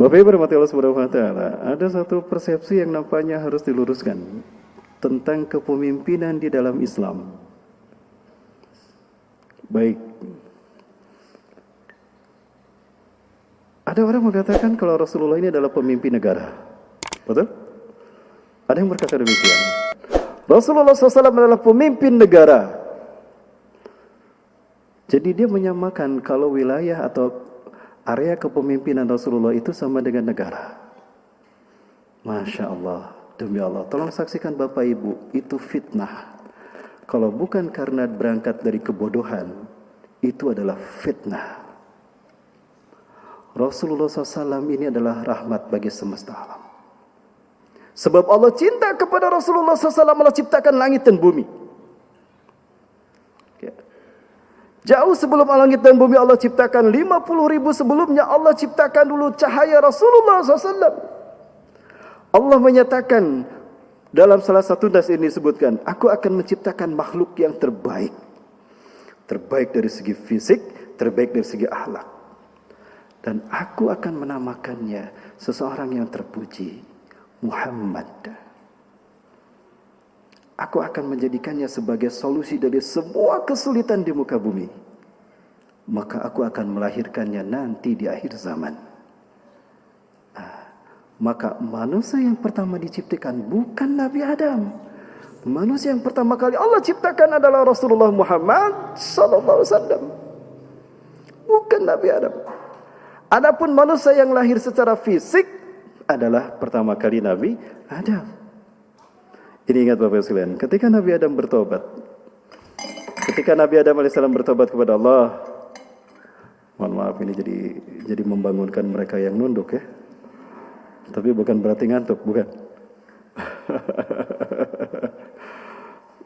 Bapak Ibu rahmati Allah Subhanahu wa taala, ada satu persepsi yang nampaknya harus diluruskan tentang kepemimpinan di dalam Islam. Baik. Ada orang mengatakan kalau Rasulullah ini adalah pemimpin negara. Betul? Ada yang berkata demikian. Rasulullah SAW adalah pemimpin negara. Jadi dia menyamakan kalau wilayah atau area kepemimpinan Rasulullah itu sama dengan negara. Masya Allah, demi Allah. Tolong saksikan Bapak Ibu, itu fitnah. Kalau bukan karena berangkat dari kebodohan, itu adalah fitnah. Rasulullah SAW ini adalah rahmat bagi semesta alam. Sebab Allah cinta kepada Rasulullah SAW, Allah ciptakan langit dan bumi. Jauh sebelum langit dan bumi Allah ciptakan, 50.000 sebelumnya Allah ciptakan dulu cahaya Rasulullah SAW. Allah menyatakan dalam salah satu nas ini disebutkan, aku akan menciptakan makhluk yang terbaik. Terbaik dari segi fisik, terbaik dari segi akhlak. Dan aku akan menamakannya seseorang yang terpuji, Muhammad. Aku akan menjadikannya sebagai solusi dari semua kesulitan di muka bumi. Maka aku akan melahirkannya nanti di akhir zaman. Maka manusia yang pertama diciptakan bukan Nabi Adam. Manusia yang pertama kali Allah ciptakan adalah Rasulullah Muhammad sallallahu alaihi wasallam. Bukan Nabi Adam. Adapun manusia yang lahir secara fisik adalah pertama kali Nabi Adam. Ini ingat Bapak sekalian, ketika Nabi Adam bertobat, ketika Nabi Adam alaihissalam bertobat kepada Allah, mohon maaf ini jadi membangunkan mereka yang nunduk ya, tapi bukan berarti ngantuk, bukan.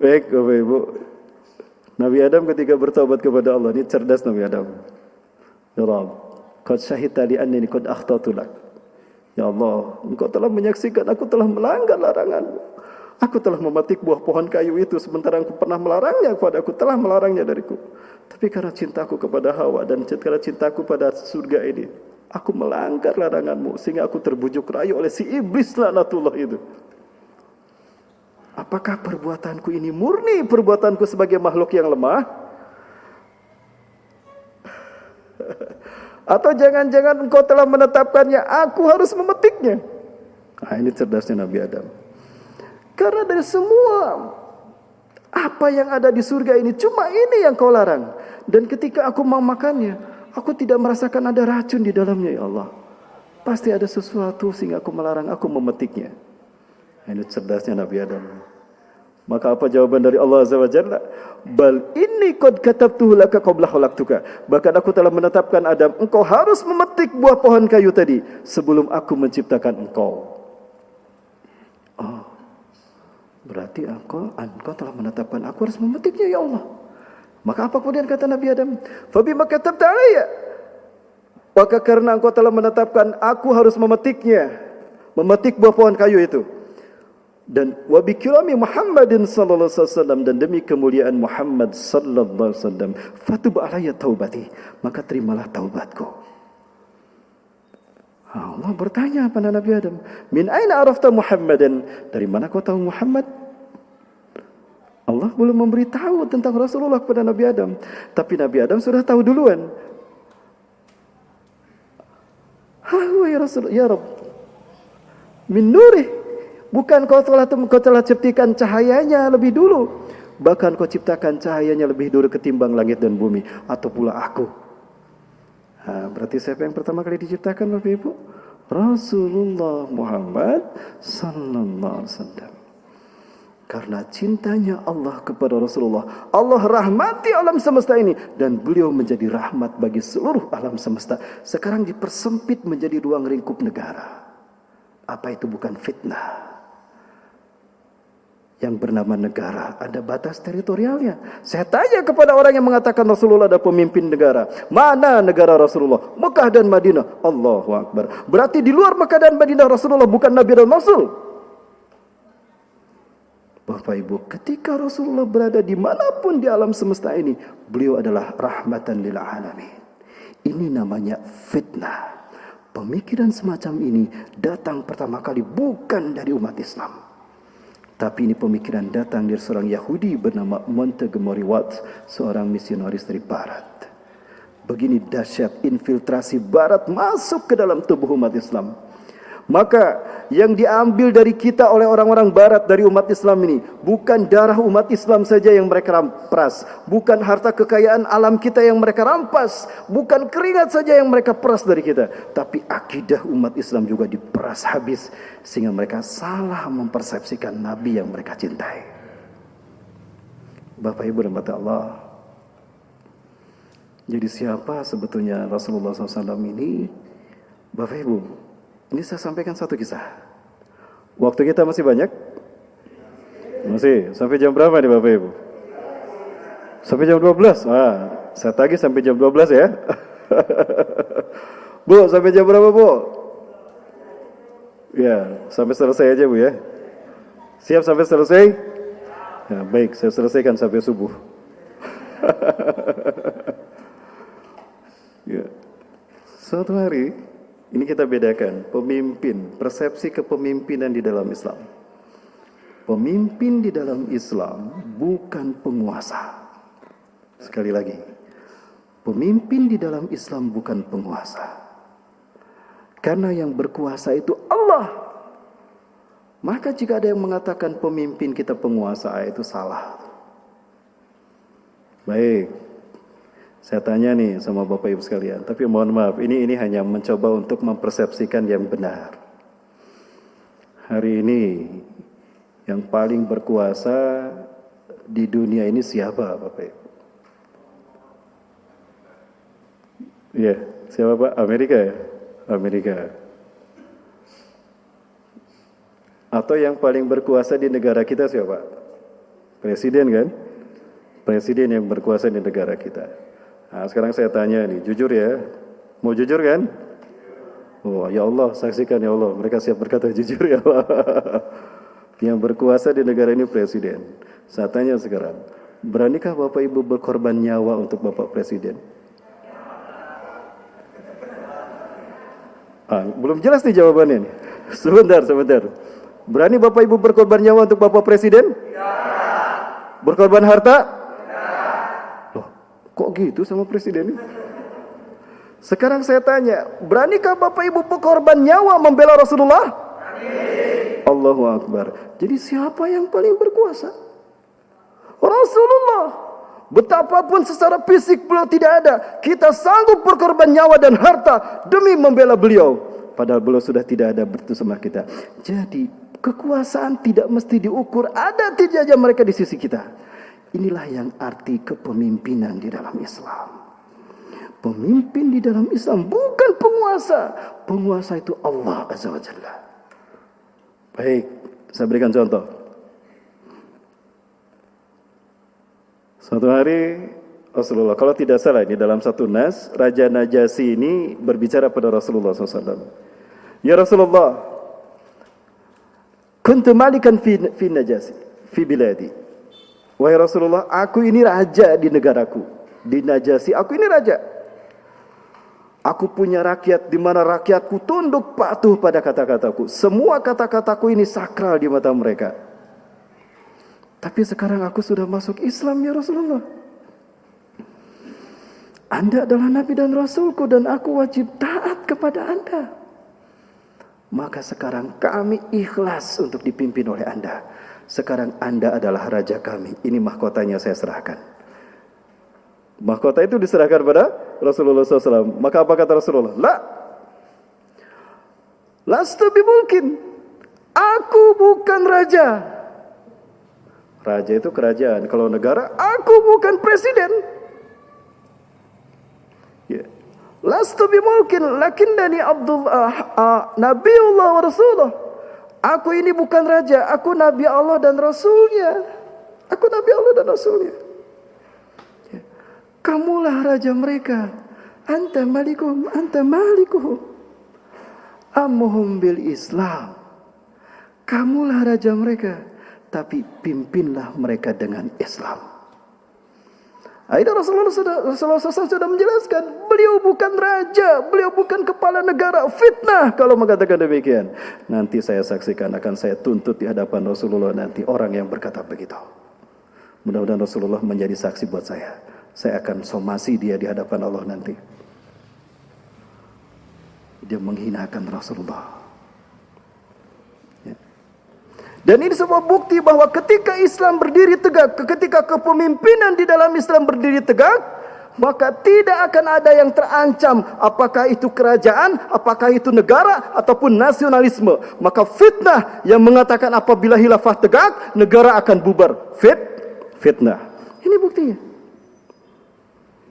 Baik Bapak Ibu, Nabi Adam ketika bertobat kepada Allah, ini cerdas Nabi Adam. Ya Rabb, qad syahidta li annani qad akhtatu lak. Ya Allah, Engkau telah menyaksikan aku telah melanggar larangan-Mu. Aku telah memetik buah pohon kayu itu sementara Engkau pernah melarangnya kepada aku, telah melarangnya dariku. Tapi karena cintaku kepada Hawa dan karena cintaku pada surga ini, aku melanggar larangan-Mu sehingga aku terbujuk rayu oleh si iblis laknatullah itu. Apakah perbuatanku ini murni perbuatanku sebagai makhluk yang lemah? Atau jangan-jangan Engkau telah menetapkannya, aku harus memetiknya? Nah, ini cerdasnya Nabi Adam. Karena dari semua apa yang ada di surga ini, cuma ini yang Kau larang. Dan ketika aku mau makannya, aku tidak merasakan ada racun di dalamnya, ya Allah. Pasti ada sesuatu sehingga aku melarang aku memetiknya. Ini cerdasnya Nabi Adam. Maka apa jawaban dari Allah Azza wa Jalla? Bal inni qad katabtuhu laka qabla khalaqtuka. Bahkan aku telah menetapkan Adam, engkau harus memetik buah pohon kayu tadi sebelum aku menciptakan engkau. Oh, berarti engkau telah menetapkan aku harus memetiknya, ya Allah. Maka apa kemudian kata Nabi Adam? Fabima katabta alayya. Maka karena engkau telah menetapkan aku harus memetiknya, memetik buah pohon kayu itu. Dan wa bi kirami Muhammadin sallallahu alaihi wasallam, dan demi kemuliaan Muhammad sallallahu alaihi wasallam, fatub alayya taubati, maka terimalah taubatku. Allah bertanya pada Nabi Adam, min aina arafta Muhammadan? Dari mana kau tahu Muhammad? Allah belum memberitahu tentang Rasulullah kepada Nabi Adam, tapi Nabi Adam sudah tahu duluan. Ya Rasul, ya Rabb, min nurih. Bukan kau telah ciptakan cahayanya lebih dulu, bahkan kau ciptakan cahayanya lebih dulu ketimbang langit dan bumi, atau pula aku. Berarti siapa yang pertama kali diciptakan Bapak Ibu? Rasulullah Muhammad sallallahu alaihi wasallam. Karena cintanya Allah kepada Rasulullah, Allah rahmati alam semesta ini, dan beliau menjadi rahmat bagi seluruh alam semesta. Sekarang dipersempit menjadi ruang lingkup negara. Apa itu bukan fitnah? Yang bernama negara ada batas teritorialnya. Saya tanya kepada orang yang mengatakan Rasulullah ada pemimpin negara, mana negara Rasulullah? Mekah dan Madinah. Allahu Akbar. Berarti di luar Mekah dan Madinah Rasulullah bukan Nabi dan Rasul. Bapak Ibu, ketika Rasulullah berada dimanapun di alam semesta ini, beliau adalah rahmatan lil alamin. Ini namanya fitnah. Pemikiran semacam ini datang pertama kali bukan dari umat Islam, tapi ini pemikiran datang dari seorang Yahudi bernama Montgomery Watt, seorang misionaris dari Barat. Begini dahsyat infiltrasi Barat masuk ke dalam tubuh umat Islam. Maka yang diambil dari kita oleh orang-orang Barat dari umat Islam ini bukan darah umat Islam saja yang mereka rampas, bukan harta kekayaan alam kita yang mereka rampas, bukan keringat saja yang mereka peras dari kita, tapi akidah umat Islam juga diperas habis sehingga mereka salah mempersepsikan Nabi yang mereka cintai. Bapak Ibu dan Allah, jadi siapa sebetulnya Rasulullah SAW ini? Bapak Ibu, ini saya sampaikan satu kisah. Waktu kita masih banyak? Masih. Sampai jam berapa nih Bapak Ibu? Sampai jam 12? Saya tagih sampai jam 12 ya. Bu, sampai jam berapa Bu? Ya, sampai selesai aja Bu ya. Siap sampai selesai? Ya, baik, saya selesaikan sampai subuh. Ya. Suatu hari ini kita bedakan pemimpin, persepsi kepemimpinan di dalam Islam. Pemimpin di dalam Islam bukan penguasa. Sekali lagi, pemimpin di dalam Islam bukan penguasa. Karena yang berkuasa itu Allah. Maka jika ada yang mengatakan pemimpin kita penguasa, itu salah. Baik. Saya tanya nih sama Bapak Ibu sekalian, tapi mohon maaf, ini hanya mencoba untuk mempersepsikan yang benar. Hari ini yang paling berkuasa di dunia ini siapa Bapak Ibu? Iya, siapa Pak? Amerika ya? Amerika. Atau yang paling berkuasa di negara kita siapa? Presiden kan? Presiden yang berkuasa di negara kita. Nah, sekarang saya tanya nih, jujur ya, mau jujur kan? Oh ya Allah, saksikan ya Allah, mereka siap berkata jujur ya Allah. Yang berkuasa di negara ini presiden. Saya tanya sekarang, beranikah Bapak Ibu berkorban nyawa untuk Bapak Presiden? Belum jelas nih jawabannya nih. Sebentar. Berani Bapak Ibu berkorban nyawa untuk Bapak Presiden? Ya. Berkorban harta? Kok gitu sama presiden ini? Sekarang saya tanya, beranikah Bapak Ibu berkorban nyawa membela Rasulullah? Amin. Allahu Akbar. Jadi siapa yang paling berkuasa? Rasulullah. Betapapun secara fisik beliau tidak ada, kita sanggup berkorban nyawa dan harta demi membela beliau. Padahal beliau sudah tidak ada bersama kita. Jadi kekuasaan tidak mesti diukur ada tidaknya mereka di sisi kita. Inilah yang arti kepemimpinan di dalam Islam. Pemimpin di dalam Islam bukan penguasa. Penguasa itu Allah Azza wa Jalla. Baik, saya berikan contoh. Suatu hari Rasulullah, kalau tidak salah ini dalam satu nas, Raja Najasyi ini berbicara pada Rasulullah SAW. Ya Rasulullah, kuntu malikan fi Najasyi, fi biladi. Wahai Rasulullah, aku ini raja di negaraku. Di Najasyi, aku ini raja. Aku punya rakyat di mana rakyatku tunduk patuh pada kata-kataku. Semua kata-kataku ini sakral di mata mereka. Tapi sekarang aku sudah masuk Islam ya Rasulullah. Anda adalah Nabi dan Rasulku dan aku wajib taat kepada Anda. Maka sekarang kami ikhlas untuk dipimpin oleh Anda. Sekarang Anda adalah raja kami. Ini mahkotanya saya serahkan. Mahkota itu diserahkan pada Rasulullah SAW. Maka apa kata Rasulullah? Lastu bimulkin. Aku bukan raja. Raja itu kerajaan. Kalau negara, aku bukan presiden. Ya. Lastu bimulkin. Lakinnani Nabiullah wa Rasulullah. Aku ini bukan raja, aku Nabi Allah dan Rasulnya. Aku Nabi Allah dan Rasulnya. Ya. Kamulah raja mereka. Anta malikuhum, anta malikuhum. Amuhum bil Islam. Kamulah raja mereka, tapi pimpinlah mereka dengan Islam. Akhirnya Rasulullah SAW sudah menjelaskan, beliau bukan raja, beliau bukan kepala negara, fitnah kalau mengatakan demikian. Nanti saya saksikan, akan saya tuntut di hadapan Rasulullah nanti orang yang berkata begitu. Mudah-mudahan Rasulullah menjadi saksi buat saya. Saya akan somasi dia di hadapan Allah nanti. Dia menghinakan Rasulullah. Dan ini sebuah bukti bahwa ketika Islam berdiri tegak, ketika kepemimpinan di dalam Islam berdiri tegak, maka tidak akan ada yang terancam, apakah itu kerajaan, apakah itu negara, ataupun nasionalisme. Maka fitnah yang mengatakan apabila khilafah tegak, negara akan bubar. Fitnah. Ini buktinya.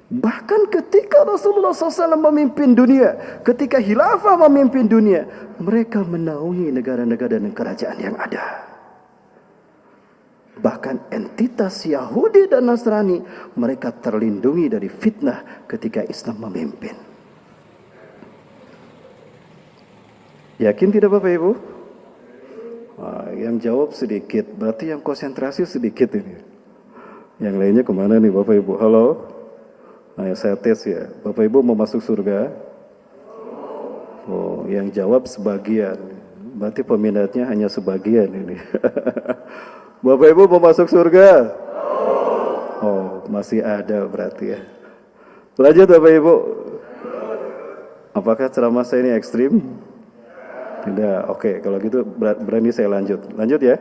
Bahkan ketika Rasulullah SAW memimpin dunia, ketika khilafah memimpin dunia, mereka menaungi negara-negara dan kerajaan yang ada. Bahkan entitas Yahudi dan Nasrani, mereka terlindungi dari fitnah ketika Islam memimpin. Yakin tidak Bapak Ibu? Yang jawab sedikit, berarti yang konsentrasi sedikit ini. Yang lainnya kemana nih Bapak Ibu? Halo? Nah, saya tes ya. Bapak Ibu mau masuk surga? Oh, yang jawab sebagian. Berarti peminatnya hanya sebagian ini. Bapak Ibu mau masuk surga? Oh, masih ada berarti ya. Lanjut Bapak Ibu. Apakah ceramah saya ini ekstrim? Tidak. Oke, kalau gitu berani saya lanjut. Lanjut ya.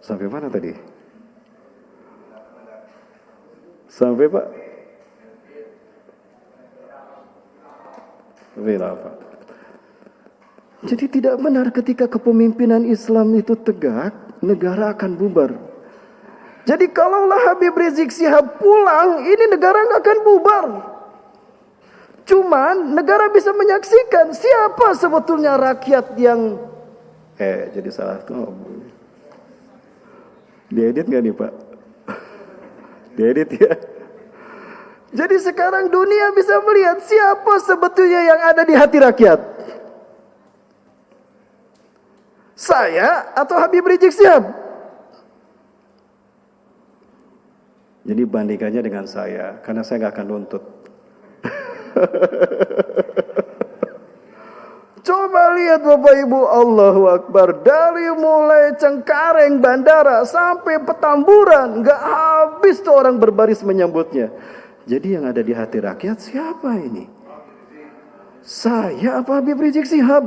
Sampai mana tadi? Sampai Pak? Khilafah. Jadi tidak benar ketika kepemimpinan Islam itu tegak, negara akan bubar. Jadi kalaulah Habib Rizik Syihab pulang, ini negara nggak akan bubar. Cuman negara bisa menyaksikan siapa sebetulnya rakyat yang jadi salah tuh. Diedit nggak nih Pak? Diedit ya. Jadi sekarang dunia bisa melihat siapa sebetulnya yang ada di hati rakyat. Saya atau Habib Rizik Syihab? Jadi bandingkannya dengan saya, karena saya nggak akan nuntut. Coba lihat Bapak Ibu, Allahu Akbar. Dari mulai Cengkareng bandara sampai Petamburan, nggak habis tuh orang berbaris menyambutnya. Jadi yang ada di hati rakyat siapa ini? Saya apa Habib Rizik Syihab?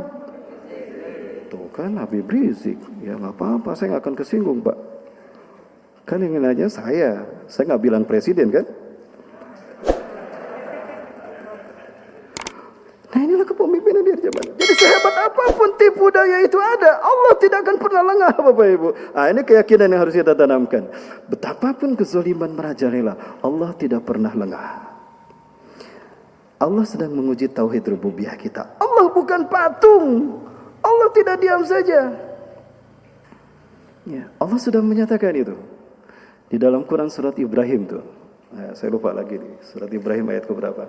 Tuh kan Habib Rizik. Ya nggak apa-apa, saya nggak akan kesinggung Pak. Kan yang nanya saya nggak bilang presiden kan? Nah inilah kepemimpinan di zaman. Jadi sehebat apapun tipu daya itu ada, Allah tidak akan pernah lengah Bapak Ibu. Ini keyakinan yang harus kita tanamkan. Betapapun kezaliman merajalela, Allah tidak pernah lengah. Allah sedang menguji tauhid rububiyah kita. Allah bukan patung. Allah tidak diam saja. Ya, Allah sudah menyatakan itu. Di dalam Quran surat Ibrahim tuh. Saya lupa lagi nih, surat Ibrahim ayat keberapa?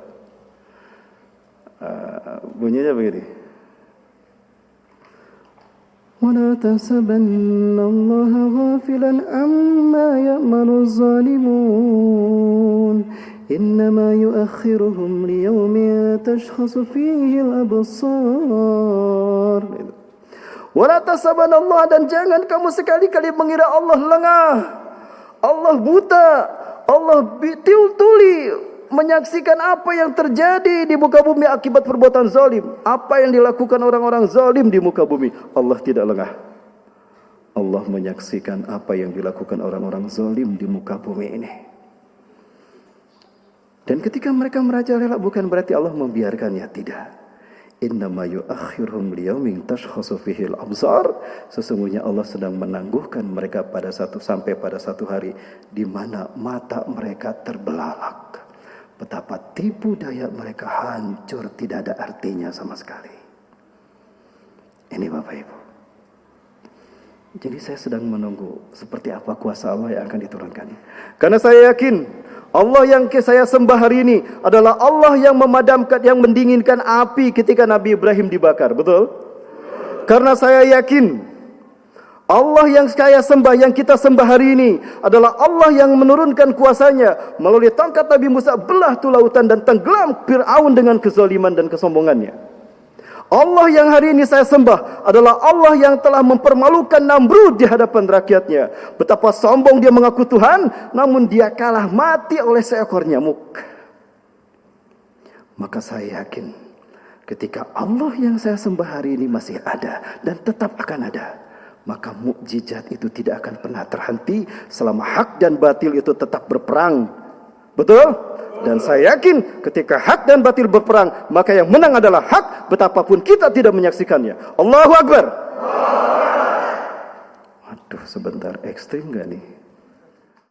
Bunyinya begini. وَلَا تَحْسَبَنَّ اللَّهَ غَافِلًا عَمَّا يَعْمَلُ الظَّالِمُونَ إِنَّمَا يُؤَخِّرُهُمْ لِيَوْمٍ تَشْخَصُ فِيهِ الْأَبْصَارُ. وَلَا تَحْسَبَنَّ اللَّهَ, dan jangan kamu sekali-kali mengira Allah lengah, Allah buta, Allah tuli menyaksikan apa yang terjadi di muka bumi akibat perbuatan zalim. Apa yang dilakukan orang-orang zalim di muka bumi, Allah tidak lengah. Allah menyaksikan apa yang dilakukan orang-orang zalim di muka bumi ini. Dan ketika mereka merajalela, bukan berarti Allah membiarkannya, tidak. Innama yu'akhiruhum liyaumin tashkhasu fihi al-absar. Sesungguhnya Allah sedang menangguhkan mereka sampai pada satu hari di mana mata mereka terbelalak. Betapa tipu daya mereka hancur, tidak ada artinya sama sekali. Ini Bapak Ibu. Jadi saya sedang menunggu seperti apa kuasa Allah yang akan diturunkan. Karena saya yakin Allah yang saya sembah hari ini adalah Allah yang memadamkan, yang mendinginkan api ketika Nabi Ibrahim dibakar. Betul? Karena saya yakin Allah yang saya sembah, yang kita sembah hari ini adalah Allah yang menurunkan kuasanya melalui tongkat Nabi Musa, belah tu lautan dan tenggelam Fir'aun dengan kezaliman dan kesombongannya. Allah yang hari ini saya sembah adalah Allah yang telah mempermalukan Namrud di hadapan rakyatnya. Betapa sombong dia mengaku Tuhan, namun dia kalah mati oleh seekor nyamuk. Maka saya yakin ketika Allah yang saya sembah hari ini masih ada dan tetap akan ada, maka mukjizat itu tidak akan pernah terhenti selama hak dan batil itu tetap berperang. Betul? Dan saya yakin ketika hak dan batil berperang, maka yang menang adalah hak, betapapun kita tidak menyaksikannya. Allahu Akbar. Waduh, sebentar, ekstrim gak nih?